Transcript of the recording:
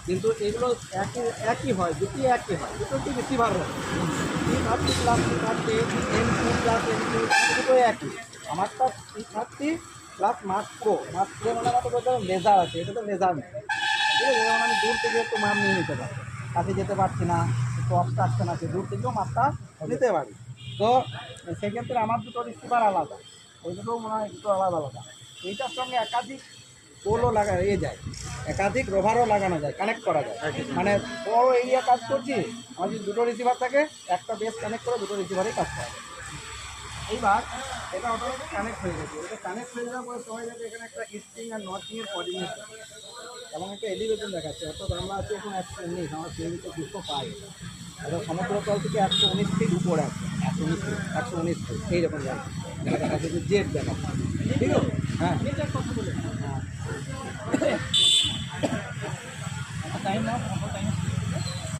কিন্তু এগুলো একই একই হয়, দুটি একই হয়, দুটো কি রিসিভার হয়। P30 plus P30 M2 plus M2 দুটোই একই। আমারটা P30 প্লাস মার্ক প্রো মানে আমার তো বলতে লেজার আছে, এটা তো লেজার নেই, ঠিক আছে। যেমন আমি দূর থেকে একটু মাপ নিয়ে নিতে পারি, কাছে যেতে পারছি না, একটু অফটা আসছে না, সে দূর থেকেও মাপটা নিতে পারি। তো সেক্ষেত্রে আমার দুটো রিসিভার আলাদা, ওই দুটো মনে হয় দুটো আলাদা আলাদা। এইটার সঙ্গে একাধিক পোলও যায়, একাধিক রোভারও লাগানো যায়, কানেক্ট করা যায়। মানে বড় এরিয়া কাজ করছি, আমার যদি দুটো রিসিভার থাকে, একটা বেস কানেক্ট করে দুটো রিসিভারেই কাজ করা যায়। এইবার এটা অটোমেটিক কানেক্ট হয়ে গেছে, এটা কানেক্ট হয়ে যাওয়ার পরে সময় যাবে এখানে একটা স্প্রিং আর নটিংয়ের কোঅর্ডিনেশন এবং একটা এলিভেশন দেখাচ্ছে, অর্থাৎ আমরা আছি এখন 119, আমার সিএমিতে 205, এটা সমুদ্রতল থেকে 119 ফিট উপরে আছে, 119 ফিট এইরকম জায়গা দেখাচ্ছে, যে জেট দেখাচ্ছে, ঠিক আছে। হ্যাঁ হ্যাঁ টাইম নাও, টাইম